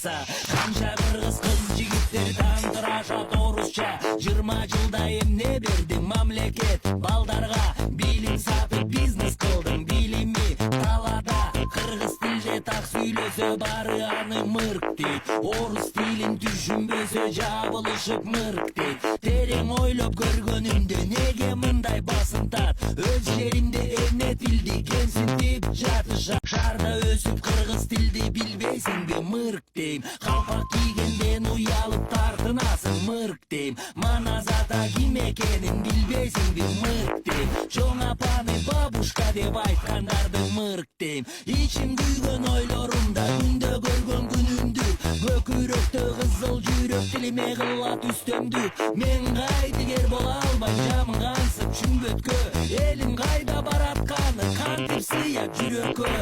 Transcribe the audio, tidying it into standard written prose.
болса. Канча кыргыз кыз жигиттер таң турашат орусча. 20 жылда эмне бердиң мамлекет балдарга? Билим сатып бизнес кылдың, билими талада. Кыргыз тилде так сүйлөсө бары аны мырк дейт. Орус тилин түшүнбөсө жабылышып мырк дейт. Терең ойлоп көргөнүмдө неге мындай басынтат? Өз жеринде эмне тилди кемсинтип жатышат. Шарда өсүп кыргыз тилди билбейсиңби мырк дейм. Калпак кийгенден уялып тартынасың мырк дейм. Маназата ким экенин билбейсиңби мырк дейм. Чоң апаны бабушка деп айткандарды мырк дейм. Ичим күйгөн ойлорумда күндө көргөн күнүмдү. Көкүрөктө кызыл жүрөк тилиме кылат үстөмдүк. Мен кайдыгер бола албай жамыгансып чүмбөткө. Элим кайда баратканы кантип сыят жүрөккө.